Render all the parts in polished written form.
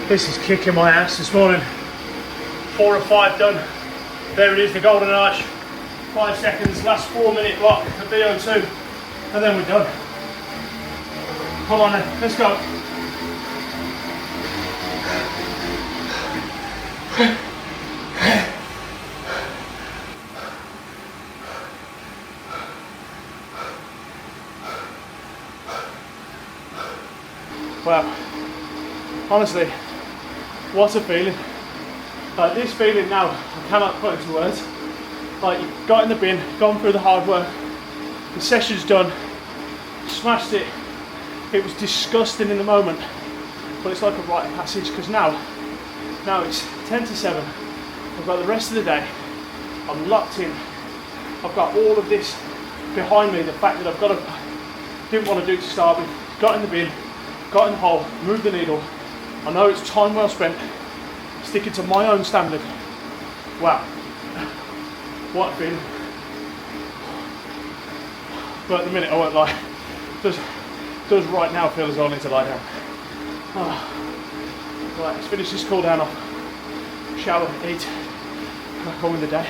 This is kicking my ass this morning. 4 or 5 done. There it is, the golden arch. 5 seconds, last 4-minute block of VO2, and then we're done. Come on then, let's go. Wow, honestly, what a feeling. Like this feeling now, I cannot put into words. Like you got in the bin, gone through the hard work, the session's done, smashed it. It was disgusting in the moment, but it's like a rite of passage because now it's 10 to 7. I've got the rest of the day, I'm locked in. I've got all of this behind me, the fact that didn't want to do it to start with, got in the bin, got in the hole, moved the needle. I know it's time well spent, sticking to my own standard. Wow, what a feeling. But at the minute I won't lie, does right now feel as though I need to lie down. Oh. Right, let's finish this cool down off. Shower, eat, crack on with the day.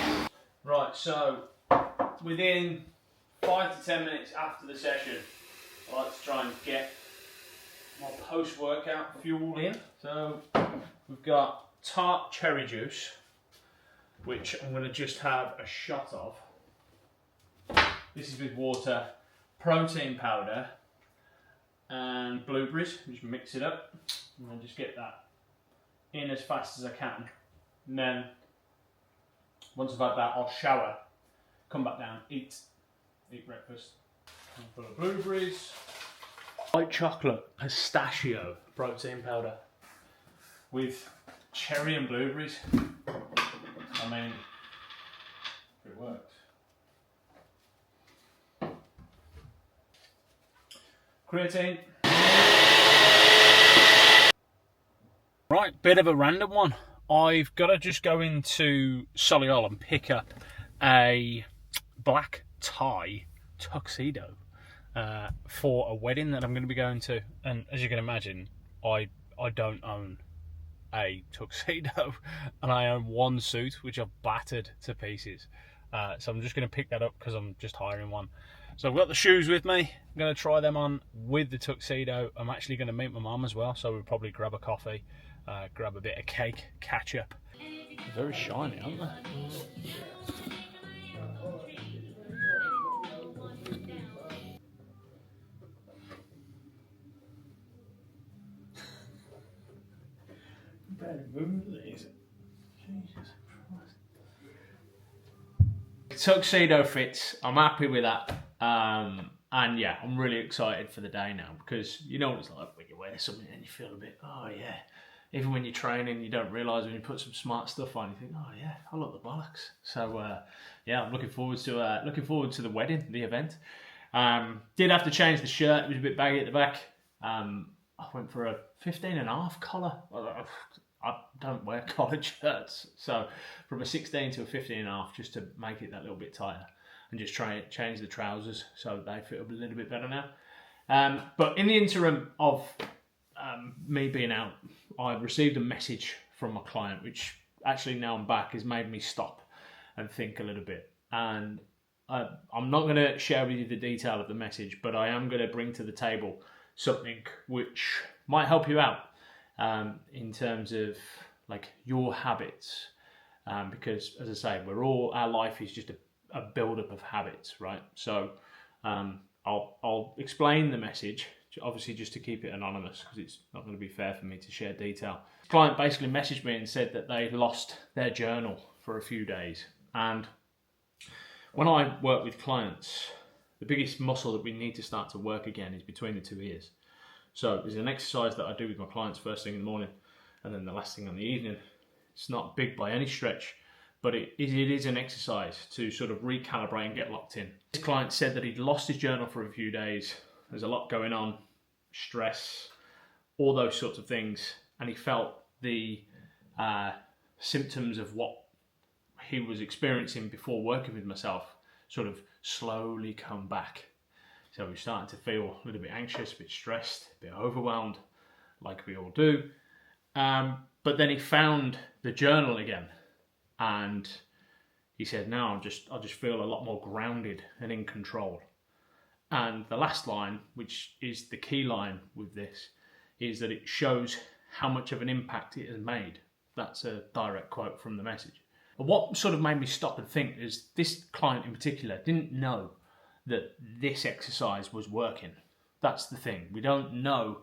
Right, so within 5 to 10 minutes after the session, I like to try and get my post-workout fuel in. So we've got tart cherry juice, which I'm going to just have a shot of. This is with water, protein powder, and blueberries. Just mix it up and then just get that in as fast as I can. And then once I've had that, I'll shower, come back down, eat breakfast. Full of blueberries, white chocolate pistachio protein powder with cherry and blueberries. I mean, it works. Creatine. Right, bit of a random one. I've got to just go into Solihull and pick up a black tie tuxedo for a wedding that I'm going to be going to. And as you can imagine, I don't own a tuxedo, and I own one suit which I've battered to pieces. So I'm just going to pick that up because I'm just hiring one. So I've got the shoes with me. I'm going to try them on with the tuxedo. I'm actually going to meet my mum as well, so we'll probably grab a coffee, grab a bit of cake, catch up. They're very shiny, aren't they? Tuxedo fits. I'm happy with that. And yeah, I'm really excited for the day now because you know what it's like when you wear something and you feel a bit, oh yeah. Even when you're training, you don't realise when you put some smart stuff on, you think, oh yeah, I love the bollocks. So yeah, I'm looking forward to the wedding, the event. Did have to change the shirt; it was a bit baggy at the back. I went for a 15.5 collar. I don't wear collared shirts, so from a 16 to a 15.5, just to make it that little bit tighter, and just try and change the trousers so they fit a little bit better now. But in the interim of me being out, I received a message from my client, which actually now I'm back has made me stop and think a little bit. And I'm not going to share with you the detail of the message, but I am going to bring to the table something which might help you out in terms of like your habits, because as I say, our life is just a build-up of habits, right? So I'll explain the message, obviously just to keep it anonymous because it's not going to be fair for me to share detail. The client basically messaged me and said that they lost their journal for a few days. And when I work with clients, the biggest muscle that we need to start to work again is between the two ears. So there's an exercise that I do with my clients first thing in the morning and then the last thing in the evening. It's not big by any stretch, but it is an exercise to sort of recalibrate and get locked in. This client said that he'd lost his journal for a few days. There's a lot going on, stress, all those sorts of things. And he felt the symptoms of what he was experiencing before working with myself sort of slowly come back. So we're starting to feel a little bit anxious, a bit stressed, a bit overwhelmed, like we all do. But then he found the journal again, and he said, now I just feel a lot more grounded and in control. And the last line, which is the key line with this, is that it shows how much of an impact it has made. That's a direct quote from the message. But what sort of made me stop and think is this client in particular didn't know that this exercise was working. That's the thing. We don't know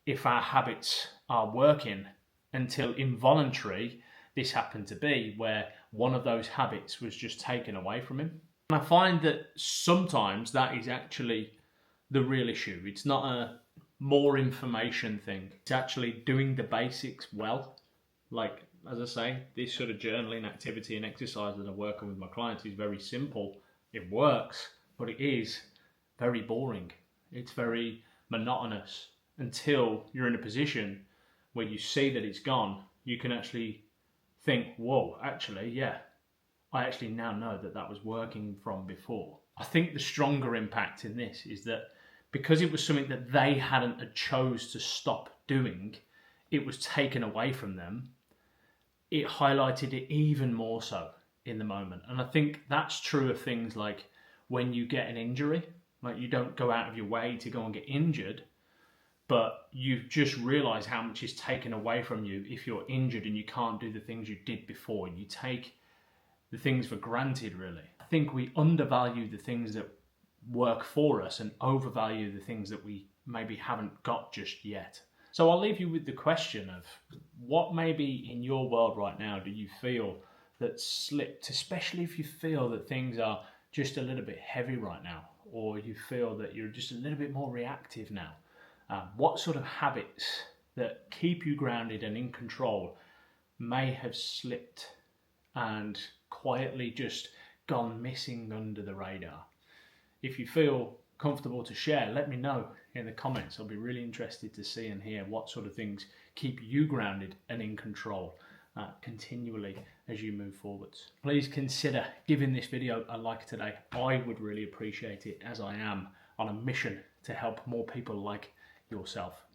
if our habits are working until involuntary this happened to be, where one of those habits was just taken away from him. And I find that sometimes that is actually the real issue. It's not a more information thing. It's actually doing the basics well. Like, as I say, this sort of journaling activity and exercise that I'm working with my clients is very simple. It works, but it is very boring. It's very monotonous until you're in a position where you see that it's gone. You can actually think, whoa, actually, yeah, I actually now know that that was working from before. I think the stronger impact in this is that because it was something that they hadn't chose to stop doing, it was taken away from them. It highlighted it even more so in the moment. And I think that's true of things like when you get an injury, like you don't go out of your way to go and get injured, but you just realise how much is taken away from you if you're injured and you can't do the things you did before. You take the things for granted, really. I think we undervalue the things that work for us and overvalue the things that we maybe haven't got just yet. So I'll leave you with the question of what maybe in your world right now do you feel that slipped, especially if you feel that things are just a little bit heavy right now, or you feel that you're just a little bit more reactive now. What sort of habits that keep you grounded and in control may have slipped and quietly just gone missing under the radar? If you feel comfortable to share, let me know in the comments. I'll be really interested to see and hear what sort of things keep you grounded and in control continually as you move forwards. Please consider giving this video a like today. I would really appreciate it, as I am on a mission to help more people like yourself.